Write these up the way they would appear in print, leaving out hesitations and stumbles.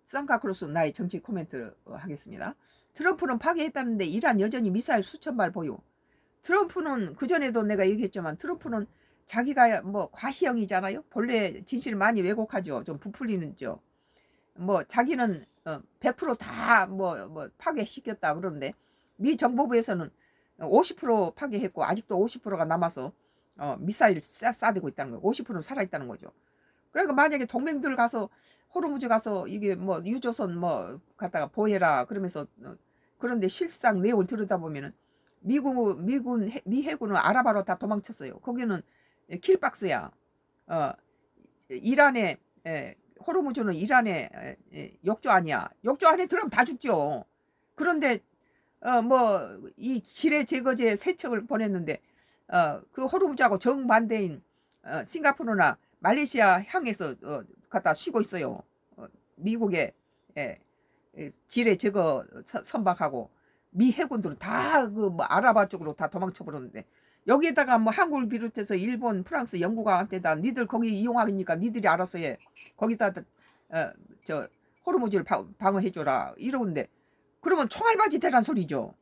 썬카크로스 나의 정치 코멘트 하겠습니다. 트럼프는 파괴했다는데 이란 여전히 미사일 수천 발 보유. 트럼프는 그전에도 내가 얘기했지만 트럼프는 자기가 뭐 과시형이잖아요. 본래 진실을 많이 왜곡하죠. 좀 부풀리는죠. 뭐 자기는 100%다 파괴시켰다 그러는데 미 정보부에서는 50% 파괴했고 아직도 50%가 남아서 미사일 쏴대고 있다는 거예요. 50%는 살아있다는 거죠. 그러니까 만약에 동맹들 가서 호르무즈 가서 이게 뭐 유조선 뭐 갖다가 보해라 그러면서 그런데 실상 내용을 들여다보면은 미 해군은 아랍바로 다 도망쳤어요. 거기는 킬박스야. 어, 이란의 호르무즈는 이란의 욕조 아니야. 욕조 안에 들어가면 다 죽죠. 그런데 이 지뢰 제거제 세척을 보냈는데 그 호르무즈하고 정반대인 싱가포르나 말레이시아 향해서 갖다 쉬고 있어요. 미국의 지뢰 제거 선박하고 미 해군들은 다 그 뭐 아랍아 쪽으로 다 도망쳐 버렸는데 여기에다가 뭐 한국을 비롯해서 일본, 프랑스, 영국한테다 니들 거기 이용하니까 니들이 알아서 해. 거기다 저 호르무즈를 방어해 줘라 이러는데 그러면 총알바지 대란 소리죠.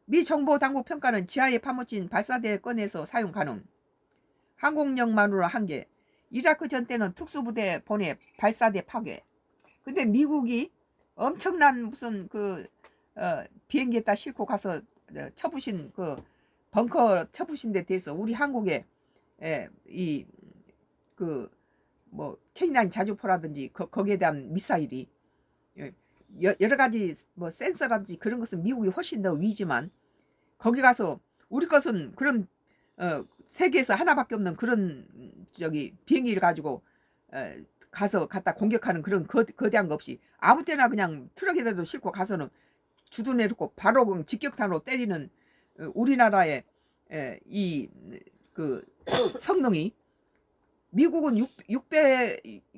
미 정보 당국 평가는 지하에 파묻힌 발사대 꺼내서 사용 가능. 항공력만으로 한 개. 이라크 전 때는 특수부대 보내 발사대 파괴. 근데 미국이 엄청난 무슨 비행기에다 싣고 가서 쳐부신 벙커 쳐부신 데 대해서 우리 한국에 K9 자주포라든지 거기에 대한 미사일이 여러 가지 뭐 센서라든지 그런 것은 미국이 훨씬 더 위지만 거기 가서 우리 것은 그런 세계에서 하나밖에 없는 그런 비행기를 가지고 가서 갖다 공격하는 그런 거대한 거 없이 아무 때나 그냥 트럭에다도 싣고 가서는 주도 내놓고 바로 직격탄으로 때리는 우리나라의 성능이 미국은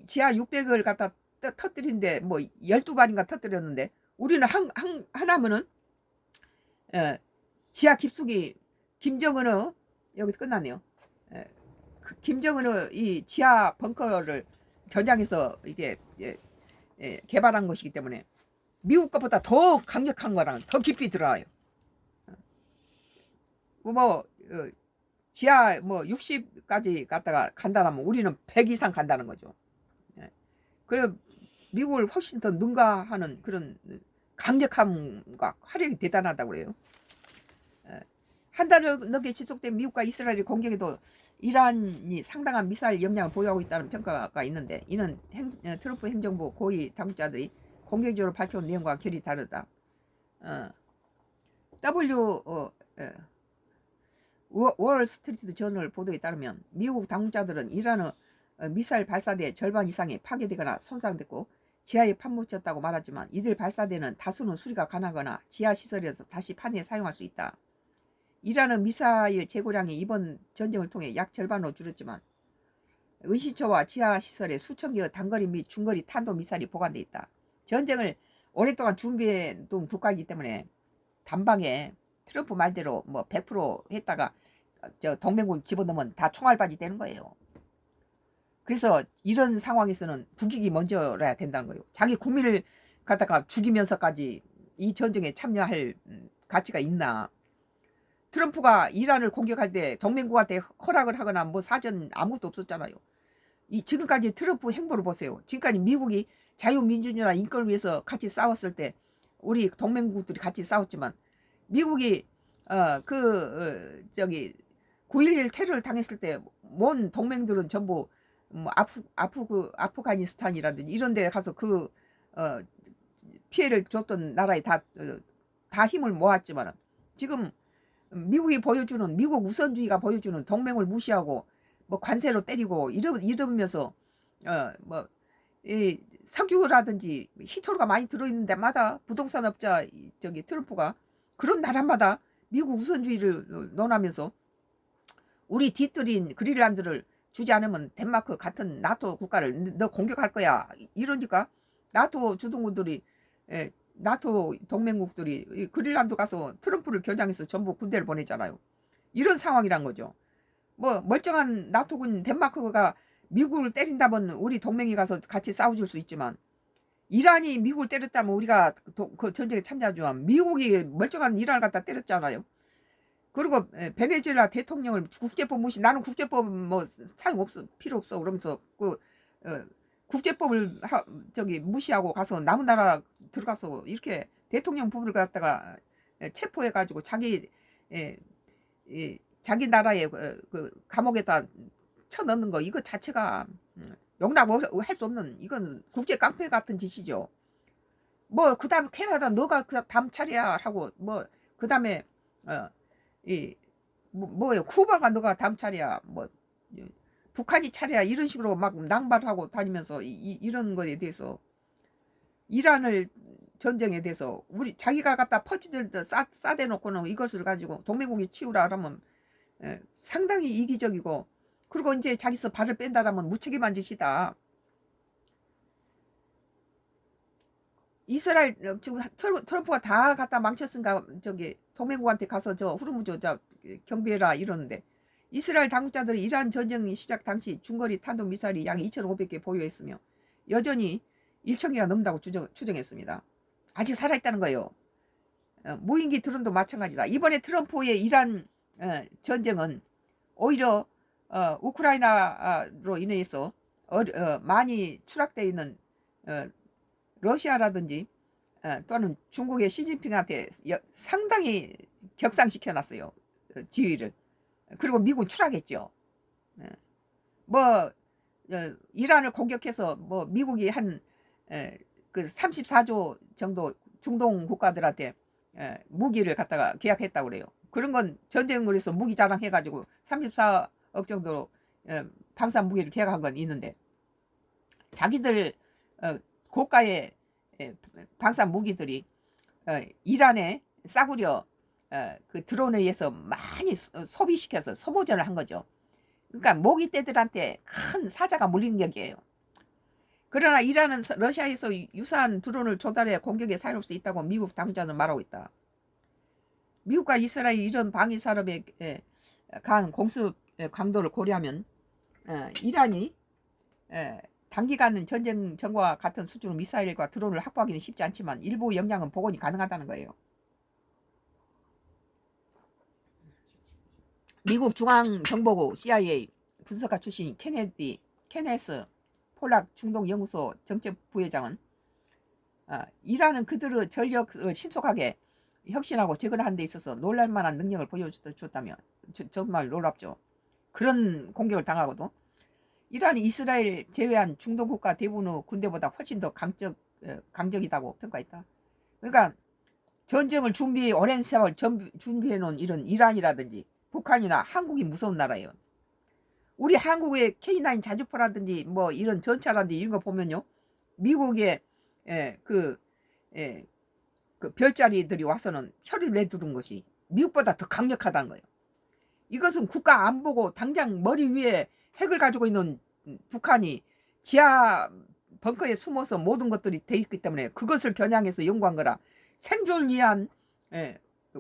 지하 600을 갖다 터뜨린데 뭐 12발인가 터뜨렸는데 우리는 하나면은 지하 깊숙이 김정은의 여기 끝났네요. 김정은의 이 지하 벙커를 겨냥해서 이게 개발한 것이기 때문에 미국 것보다 더 강력한 거랑 더 깊이 들어와요. 지하 60까지 갔다가 간다면 우리는 100 이상 간다는 거죠. 그 미국을 훨씬 더 능가하는 그런 강력함과 화력이 대단하다고 그래요. 한 달 넘게 지속된 미국과 이스라엘의 공격에도 이란이 상당한 미사일 역량을 보유하고 있다는 평가가 있는데 이는 트럼프 행정부 고위 당국자들이 공개적으로 밝혀온 내용과 결이 다르다. 월스트리트 저널 보도에 따르면 미국 당국자들은 이란의 미사일 발사대 절반 이상이 파괴되거나 손상됐고 지하에 파묻혔다고 말하지만 이들 발사대는 다수는 수리가 가능하거나 지하 시설에서 다시 판에 사용할 수 있다. 이란은 미사일 재고량이 이번 전쟁을 통해 약 절반으로 줄었지만 의시처와 지하 시설에 수천 개의 단거리 및 중거리 탄도 미사일이 보관돼 있다. 전쟁을 오랫동안 준비해둔 국가이기 때문에 단방에 트럼프 말대로 100% 했다가 동맹군 집어넣으면 다 총알바지 되는 거예요. 그래서 이런 상황에서는 국익이 먼저라야 된다는 거예요. 자기 국민을 갖다가 죽이면서까지 이 전쟁에 참여할 가치가 있나. 트럼프가 이란을 공격할 때 동맹국한테 허락을 하거나 사전 아무것도 없었잖아요. 지금까지 트럼프 행보를 보세요. 지금까지 미국이 자유민주주의나 인권을 위해서 같이 싸웠을 때 우리 동맹국들이 같이 싸웠지만 미국이 9.11 테러를 당했을 때 뭔 동맹들은 전부 아프가니스탄이라든지 이런 데 가서 피해를 줬던 나라에 다 힘을 모았지만 지금 미국이 보여주는 미국 우선주의가 보여주는 동맹을 무시하고 관세로 때리고 이러면서 이 석유라든지 히토류가 많이 들어있는 데마다 부동산업자 트럼프가 그런 나라마다 미국 우선주의를 논하면서 우리 뒤뜰인 그린란드를 주지 않으면 덴마크 같은 나토 국가를 너 공격할 거야 이러니까 나토 주동국들이 나토 동맹국들이 그린란드 가서 트럼프를 겨냥해서 전부 군대를 보내잖아요. 이런 상황이란 거죠. 멀쩡한 나토군 덴마크가 미국을 때린다면 우리 동맹이 가서 같이 싸워줄 수 있지만 이란이 미국을 때렸다면 우리가 그 전쟁에 참여하지만 미국이 멀쩡한 이란을 갖다 때렸잖아요. 그리고 베네수엘라 대통령을 국제법 무시, 나는 국제법 뭐 사용 없어, 필요 없어 그러면서 그 국제법을 저기 무시하고 가서 남은 나라 들어가서 이렇게 대통령 부부를 갖다가 체포해 가지고 자기 자기 나라의 그 감옥에다 쳐넣는 거, 이거 자체가 용납할 수 없는, 이건 국제 깡패 같은 짓이죠. 뭐 그다음 캐나다 너가 그 다음 차례야 하고, 뭐 그다음에 이 뭐예요, 쿠바가 너가 다음 차례야, 뭐 북한이 차례야, 이런 식으로 막 낭발하고 다니면서 이런 거에 대해서, 이란을 전쟁에 대해서 우리 자기가 갖다 퍼지들 싸대놓고는 이것을 가지고 동맹국이 치우라 하면 상당히 이기적이고, 그리고 이제 자기서 발을 뺀다라면 무책임한 짓이다. 이스라엘 지금 트럼프가 다 갖다 망쳤으니까 저기 동맹국한테 가서 저 후르무즈 저 경비해라 이러는데, 이스라엘 당국자들이 이란 전쟁 시작 당시 중거리 탄도 미사일이 약 2,500개 보유했으며 여전히 1,000개가 넘는다고 추정했습니다. 아직 살아있다는 거예요. 무인기 드론도 마찬가지다. 이번에 트럼프의 이란 전쟁은 오히려 우크라이나로 인해서 많이 추락되어 있는 러시아라든지 또는 중국의 시진핑한테 상당히 격상시켜 놨어요. 지위를. 그리고 미국은 추락했죠. 뭐 이란을 공격해서 뭐 미국이 한 그 34조 정도 중동 국가들한테 무기를 갖다가 계약했다고 그래요. 그런 건 전쟁을 해서 무기 자랑해가지고 34억 정도로 방산 무기를 계약한 건 있는데, 자기들 고가의 방산 무기들이 이란에 싸구려 그 드론에 의해서 많이 소비시켜서 소모전을 한 거죠. 그러니까 모기 떼들한테 큰 사자가 물리는 격이에요. 그러나 이란은 러시아에서 유사한 드론을 조달해 공격에 사용할 수 있다고 미국 당국자는 말하고 있다. 미국과 이스라엘 이런 방위 산업의 강한 공습 강도를 고려하면 이란이 단기간 전쟁 전과 같은 수준의 미사일과 드론을 확보하기는 쉽지 않지만 일부 역량은 복원이 가능하다는 거예요. 미국 중앙정보국 CIA 분석가 출신 케네스 폴락 중동연구소 정책부회장은 이란은 그들의 전력을 신속하게 혁신하고 재건하는 데 있어서 놀랄만한 능력을 보여줬다며, 정말 놀랍죠. 그런 공격을 당하고도 이란이 이스라엘 제외한 중동 국가 대부분의 군대보다 훨씬 더 강적이다고 평가했다. 그러니까 전쟁을 오랜 세월 준비해 놓은 이런 이란이라든지 북한이나 한국이 무서운 나라예요. 우리 한국의 K9 자주포라든지 뭐 이런 전차라든지 이런 거 보면요, 미국의 그 별자리들이 와서는 혀를 내두른 것이 미국보다 더 강력하다는 거예요. 이것은 국가 안보고 당장 머리 위에 핵을 가지고 있는 북한이 지하 벙커에 숨어서 모든 것들이 돼 있기 때문에 그것을 겨냥해서 연구한 거라 생존을 위한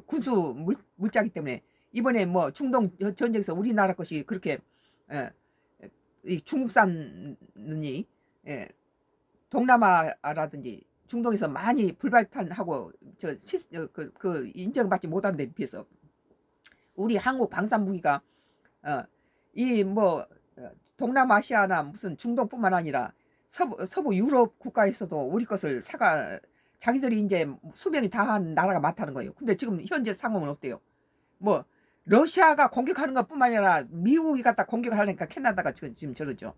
군수 물자이기 때문에, 이번에 뭐 중동 전쟁에서 우리나라 것이 그렇게 이 중국산이 동남아라든지 중동에서 많이 불발탄하고 그 인정받지 못한 데 비해서 우리 한국 방산 무기가 이 뭐 동남아시아나 무슨 중동뿐만 아니라 서부 유럽 국가에서도 우리 것을 자기들이 이제 수명이 다한 나라가 많다는 거예요. 근데 지금 현재 상황은 어때요? 뭐 러시아가 공격하는 것뿐만 아니라 미국이 갖다 공격을 하니까 캐나다가 지금 저러죠.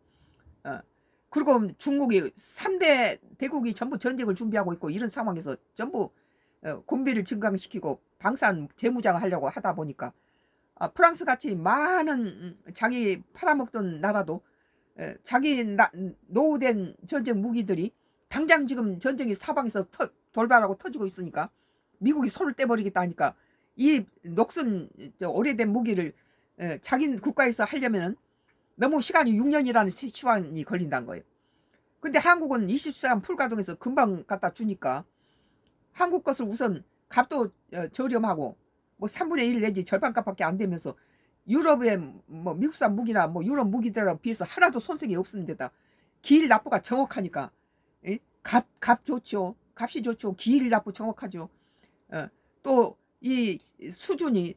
그리고 중국이 3대 대국이 전부 전쟁을 준비하고 있고, 이런 상황에서 전부 군비를 증강시키고 방산 재무장을 하려고 하다 보니까 프랑스 같이 많은 자기 팔아먹던 나라도 자기 노후된 전쟁 무기들이 당장 지금 전쟁이 사방에서 돌발하고 터지고 있으니까 미국이 손을 떼버리겠다 하니까 이 녹슨 오래된 무기를 자기 국가에서 하려면은 너무 시간이 6년이라는 시간이 걸린다는 거예요. 근데 한국은 24시간 풀가동해서 금방 갖다 주니까 한국 것을 우선 값도 저렴하고 뭐 3분의 1 내지 절반값밖에 안 되면서 유럽의 뭐 미국산 무기나 뭐 유럽 무기들하고 비해서 하나도 손색이 없는 데다 길 납부가 정확하니까 값 좋죠. 값이 좋죠. 기일납부 정확하죠. 또 이 수준이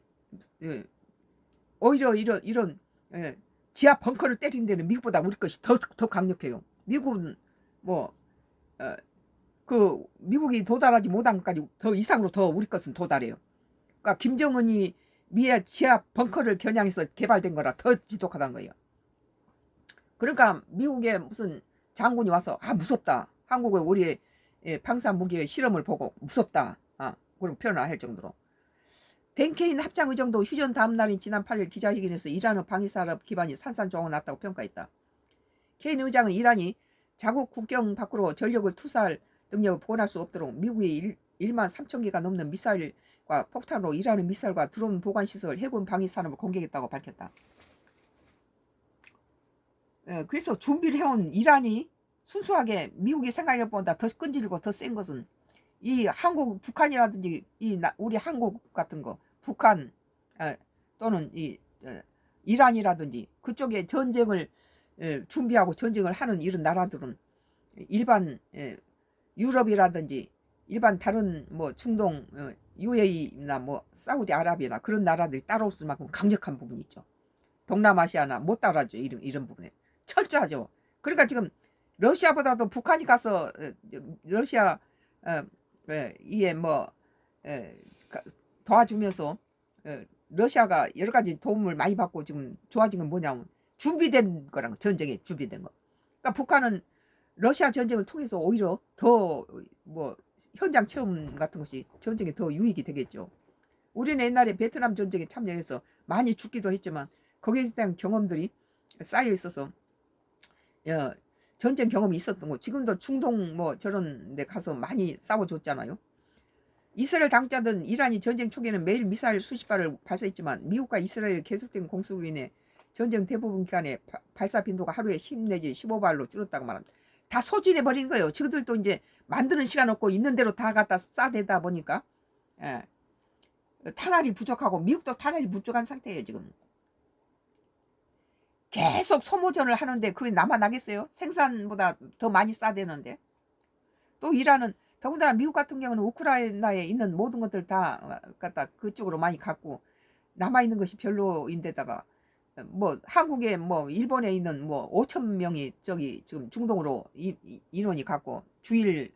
오히려 이런 지하 벙커를 때리는 데는 미국보다 우리 것이 더 강력해요. 미국은 뭐 미국이 도달하지 못한 것까지 더 이상으로 더 우리 것은 도달해요. 그러니까 김정은이 미의 지하 벙커를 겨냥해서 개발된 거라 더 지독하다는 거예요. 그러니까 미국의 무슨 장군이 와서 무섭다. 한국의 우리의 방산 무기의 실험을 보고 무섭다. 그런 표현을 할 정도로. 댕케인 합장 의정도 휴전 다음 날인 지난 8일 기자회견에서 이란의 방위산업 기반이 산산조각 났다고 평가했다. 케인 의장은 이란이 자국 국경 밖으로 전력을 투사할 능력을 보관할 수 없도록 미국이 1만 3천 개가 넘는 미사일과 폭탄으로 이란의 미사일과 드론 보관시설, 해군 방위산업을 공격했다고 밝혔다. 그래서 준비를 해온 이란이 순수하게 미국이 생각해 보다 더 끈질기고 더 센 것은 이 한국, 북한이라든지 우리 한국 같은 거, 북한 또는 이란이라든지 그쪽에 전쟁을 준비하고 전쟁을 하는 이런 나라들은 일반 유럽이라든지 일반 다른 뭐 중동 UAE나 뭐 사우디아라비아나 그런 나라들이 따라올 수만큼 강력한 부분이 있죠. 동남아시아나 못 따라죠. 이런 부분에 철저하죠. 그러니까 지금 러시아보다도 북한이 가서 러시아 이에 뭐 도와주면서 러시아가 여러 가지 도움을 많이 받고 지금 좋아진 건 뭐냐면 준비된 거라는 거, 전쟁에 준비된 거. 그러니까 북한은 러시아 전쟁을 통해서 오히려 더 뭐 현장 체험 같은 것이 전쟁에 더 유익이 되겠죠. 우리는 옛날에 베트남 전쟁에 참여해서 많이 죽기도 했지만 거기에 대한 경험들이 쌓여 있어서 전쟁 경험이 있었던 거. 지금도 중동 뭐 저런 데 가서 많이 싸워줬잖아요. 이스라엘 당국자들은 이란이 전쟁 초기에는 매일 미사일 수십 발을 발사했지만 미국과 이스라엘 계속된 공습으로 인해 전쟁 대부분 기간에 발사 빈도가 하루에 10 내지 15발로 줄었다고 말합니다. 다 소진해 버린 거예요. 지금들도 이제 만드는 시간 없고 있는 대로 다 갖다 싸대다 보니까 탄알이 부족하고 미국도 탄알이 부족한 상태예요. 지금 계속 소모전을 하는데 그게 남아나겠어요? 생산보다 더 많이 싸대는데. 또 이란은 더군다나 미국 같은 경우는 우크라이나에 있는 모든 것들 다 갖다 그쪽으로 많이 갖고 남아있는 것이 별로인데다가 뭐 한국에 뭐 일본에 있는 뭐 5천 명이 저기 지금 중동으로 인원이 갖고 주일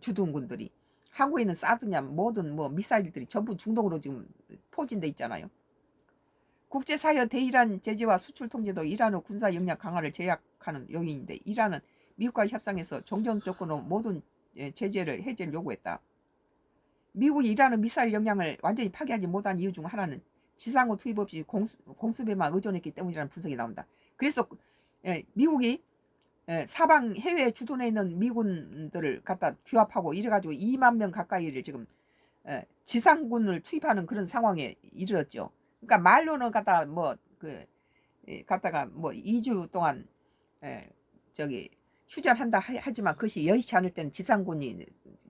주둔군들이 한국에 있는 사드냐 모든 뭐 미사일들이 전부 중동으로 지금 포진돼 있잖아요. 국제사회 대이란 제재와 수출 통제도 이란의 군사 역량 강화를 제약하는 요인인데 이란은 미국과 협상에서 종전 조건으로 모든 제재를 해제를 요구했다. 미국이 이란의 미사일 역량을 완전히 파괴하지 못한 이유 중 하나는 지상호 투입 없이 공습에만 의존했기 때문이라는 분석이 나온다. 그래서 미국이 사방 해외에 주둔해 있는 미군들을 갖다 규합하고 이래가지고 2만 명 가까이를 지금 지상군을 투입하는 그런 상황에 이르렀죠. 그러니까 말로는 갖다 갖다가 뭐 2주 동안 저기 휴전한다 하지만 그것이 여의치 않을 때는 지상군이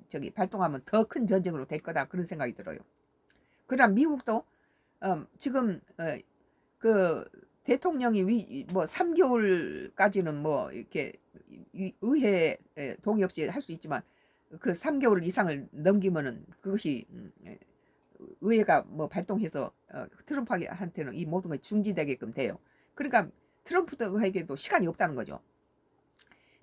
저기 발동하면 더 큰 전쟁으로 될 거다 그런 생각이 들어요. 그러나 미국도 지금 그 대통령이 뭐 3개월까지는 뭐 이렇게 의회 동의 없이 할 수 있지만 그 3개월 이상을 넘기면은 그것이 의회가 뭐 발동해서 트럼프한테는 이 모든 것이 중지되게끔 돼요. 그러니까 트럼프에게도 시간이 없다는 거죠.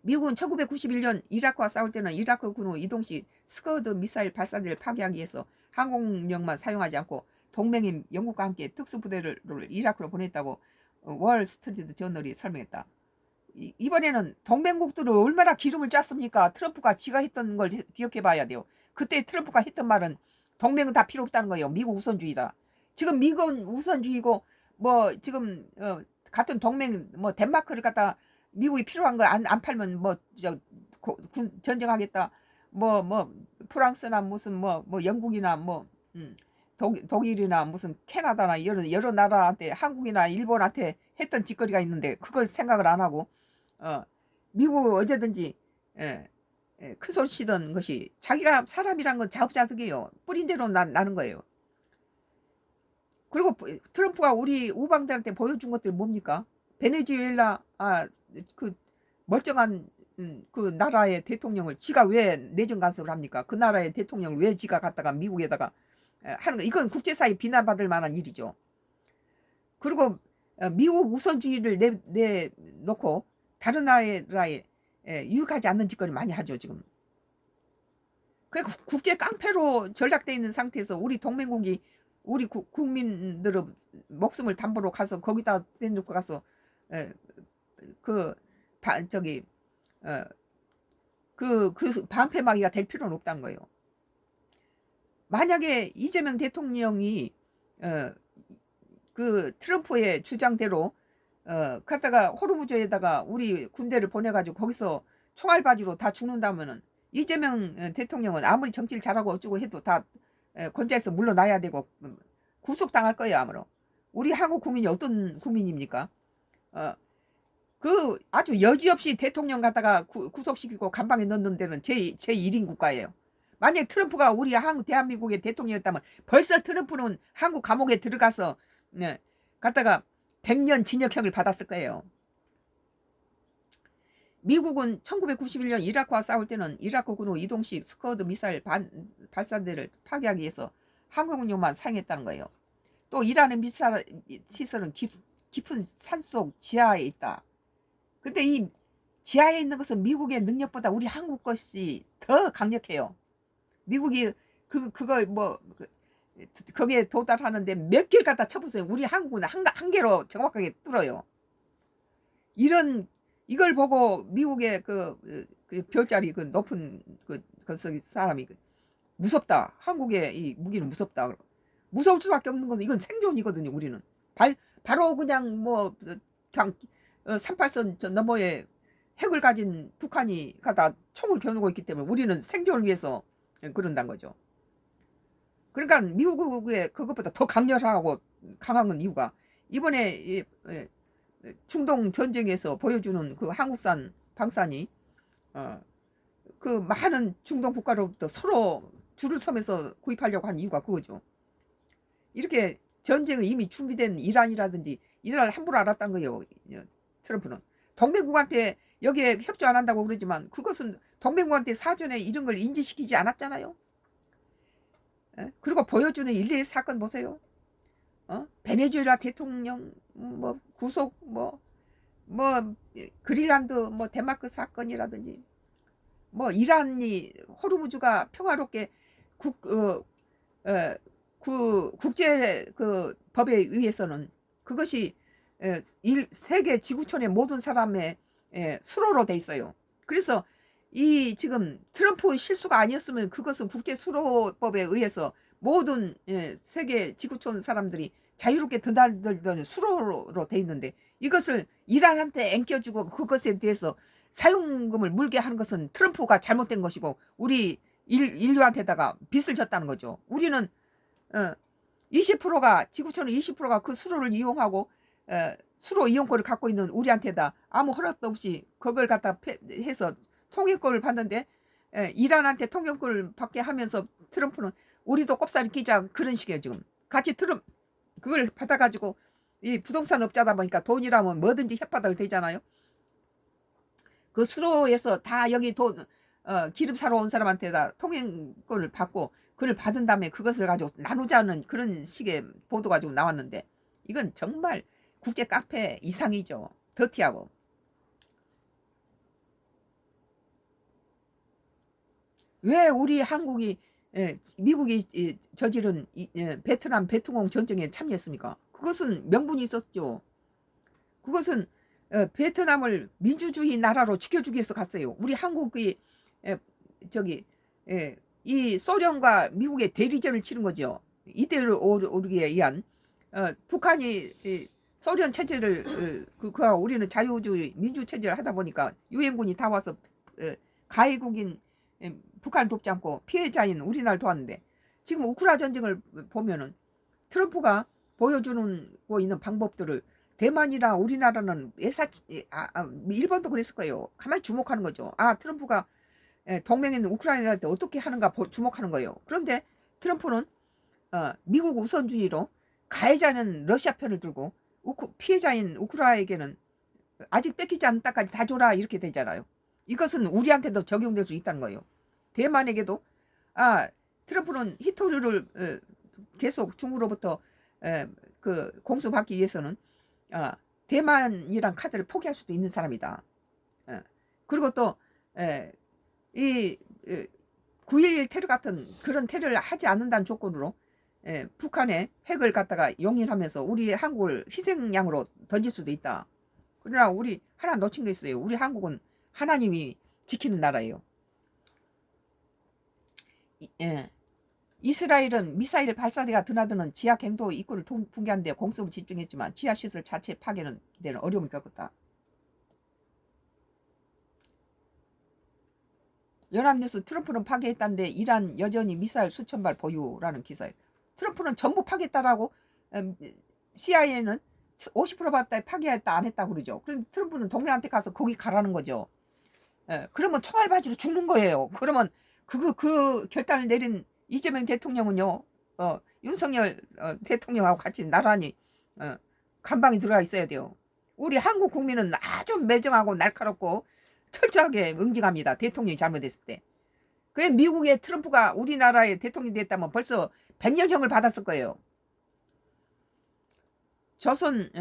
미국은 1991년 이라크와 싸울 때는 이라크군의 이동식 스커드 미사일 발사대를 파괴하기 위해서 항공력만 사용하지 않고 동맹인 영국과 함께 특수부대를 이라크로 보냈다고 월스트리트 저널이 설명했다. 이번에는 동맹국들을 얼마나 기름을 짰습니까? 트럼프가 지가 했던 걸 기억해 봐야 돼요. 그때 트럼프가 했던 말은 동맹은 다 필요 없다는 거예요. 미국 우선주의다. 지금 미국 우선주의고 뭐 지금 같은 동맹 뭐 덴마크를 갖다 미국이 필요한 거 안 팔면 뭐 전쟁하겠다. 뭐 프랑스나 무슨 뭐 영국이나 뭐 독일이나 무슨 캐나다나 여러 나라한테 한국이나 일본한테 했던 짓거리가 있는데 그걸 생각을 안 하고 미국 언제든지 큰 소리 치던 것이 자기가 사람이란 건 자업자득이에요. 뿌린 대로 나는 거예요. 그리고 트럼프가 우리 우방들한테 보여준 것들이 뭡니까? 베네수엘라 그 멀쩡한 그 나라의 대통령을 지가 왜 내정 간섭을 합니까? 그 나라의 대통령을 왜 지가 갖다가 미국에다가 하는 거, 이건 국제사회 비난받을 만한 일이죠. 그리고 미국 우선주의를 내놓고 다른 나라에 유익하지 않는 짓거리 많이 하죠 지금. 그러니까 국제 깡패로 전락돼 있는 상태에서 우리 동맹국이 우리 국민들의 목숨을 담보로 가서 거기다 대놓고 가서 저기 그 방패막이가 될 필요는 없다는 거예요. 만약에 이재명 대통령이 그 트럼프의 주장대로 갔다가 호르무즈에다가 우리 군대를 보내가지고 거기서 총알바지로 다 죽는다면은 이재명 대통령은 아무리 정치를 잘하고 어쩌고 해도 다 권좌에서 물러나야 되고 구속당할 거예요 아무로. 우리 한국 국민이 어떤 국민입니까? 그 아주 여지없이 대통령 갖다가 구속시키고 감방에 넣는 데는 제1인 국가예요. 만약에 트럼프가 우리 대한민국의 대통령이었다면 벌써 트럼프는 한국 감옥에 들어가서 갔다가 100년 징역형을 받았을 거예요. 미국은 1991년 이라크와 싸울 때는 이라크군의 이동식 스쿼드 미사일 발사대를 파괴하기 위해서 항공용만 사용했다는 거예요. 또 이란의 미사일 시설은 깊은 산속 지하에 있다. 근데 이 지하에 있는 것은 미국의 능력보다 우리 한국 것이 더 강력해요. 미국이 그거 뭐 거기에 도달하는데 몇 개를 갖다 쳐보세요. 우리 한국은 한 개로 정확하게 뚫어요. 이걸 보고 미국의 그 별자리 그 높은 그 사람이 무섭다. 한국의 이 무기는 무섭다. 무서울 수밖에 없는 것은 이건 생존이거든요. 우리는 바로 그냥 뭐 그냥 38선 저 너머에 핵을 가진 북한이 가다 총을 겨누고 있기 때문에 우리는 생존을 위해서 그런다는 거죠. 그러니까 미국의 그것보다 더 강렬하고 강한 이유가 이번에 중동 전쟁에서 보여주는 그 한국산 방산이 그 많은 중동 국가로부터 서로 줄을 서면서 구입하려고 한 이유가 그거죠. 이렇게 전쟁이 이미 준비된 이란이라든지 이란을 함부로 알았다는 거예요. 트럼프는 동맹국한테 여기에 협조 안 한다고 그러지만 그것은 동맹국한테 사전에 이런 걸 인지시키지 않았잖아요. 그리고 보여주는 일례의 사건 보세요. 베네수엘라 대통령 뭐 구속 뭐 그린란드 뭐 덴마크 사건이라든지 뭐 이란이 호르무즈가 평화롭게 국제 그 법에 의해서는 그것이 세계 지구촌의 모든 사람의 수로로 돼 있어요. 그래서 이 지금 트럼프 실수가 아니었으면 그것은 국제 수로법에 의해서 모든 세계 지구촌 사람들이 자유롭게 드나들던 수로로 돼 있는데 이것을 이란한테 앵겨주고 그것에 대해서 사용금을 물게 하는 것은 트럼프가 잘못된 것이고 우리 인류한테다가 빚을 졌다는 거죠. 우리는 20%가 지구촌의 20%가 그 수로를 이용하고 수로 이용권을 갖고 있는 우리한테다 아무 허락도 없이 그걸 갖다 해서 통행권을 받는데 이란한테 통행권을 받게 하면서 트럼프는 우리도 꼽사리 끼자 그런 식이에요. 지금 같이 그걸 받아가지고 이 부동산 업자다 보니까 돈이라면 뭐든지 혓바닥을 대잖아요. 그 수로에서 다 여기 기름 사러 온 사람한테다 통행권을 받고 그걸 받은 다음에 그것을 가지고 나누자는 그런 식의 보도가 지금 나왔는데 이건 정말 국제 깡패 이상이죠. 더티하고. 왜 우리 한국이 미국이 저지른 베트남 베트콩 전쟁에 참여했습니까? 그것은 명분이 있었죠. 그것은 베트남을 민주주의 나라로 지켜주기 위해서 갔어요. 우리 한국이 이 소련과 미국의 대리전을 치른 거죠. 이때를 오르기에 의한 북한이 소련 체제를 그와 우리는 자유주의 민주 체제를 하다 보니까 유엔군이 다 와서 가해국인 북한을 돕지 않고 피해자인 우리나라를 도왔는데 지금 우크라이나 전쟁을 보면은 트럼프가 보여주는 거 있는 방법들을 대만이나 우리나라는 일본도 그랬을 거예요. 가만히 주목하는 거죠. 트럼프가 동맹인 우크라이나한테 어떻게 하는가 주목하는 거예요. 그런데 트럼프는 미국 우선주의로 가해자는 러시아 편을 들고 피해자인 우크라이나에게는 아직 뺏기지 않은 땅까지 다 줘라 이렇게 되잖아요. 이것은 우리한테도 적용될 수 있다는 거예요. 대만에게도 트럼프는 히토류를 계속 중국으로부터 그 공수받기 위해서는 대만이란 카드를 포기할 수도 있는 사람이다. 그리고 또 이 9.11 테러 같은 그런 테러를 하지 않는다는 조건으로 북한의 핵을 갖다가 용인하면서 우리 한국을 희생양으로 던질 수도 있다. 그러나 우리 하나 놓친 게 있어요. 우리 한국은 하나님이 지키는 나라예요. 이스라엘은 미사일 발사대가 드나드는 지하 갱도 입구를 붕괴하는 데 공습을 집중했지만 지하시설 자체 파괴는 데는 어려움을 겪었다. 연합뉴스 트럼프는 파괴했다는데 이란 여전히 미사일 수천 발 보유라는 기사예요. 트럼프는 전부 파괴했다라고 CIA는 50% 받다 파괴했다 안 했다 그러죠. 그럼 트럼프는 동맹한테 가서 거기 가라는 거죠. 그러면 총알 바지로 죽는 거예요. 그러면 그 결단을 내린 이재명 대통령은요, 윤석열 대통령하고 같이 나란히 감방에 들어가 있어야 돼요. 우리 한국 국민은 아주 매정하고 날카롭고 철저하게 응징합니다. 대통령이 잘못했을 때. 그래 미국의 트럼프가 우리나라의 대통령이 됐다면 벌써 100년형을 받았을 거예요. 조선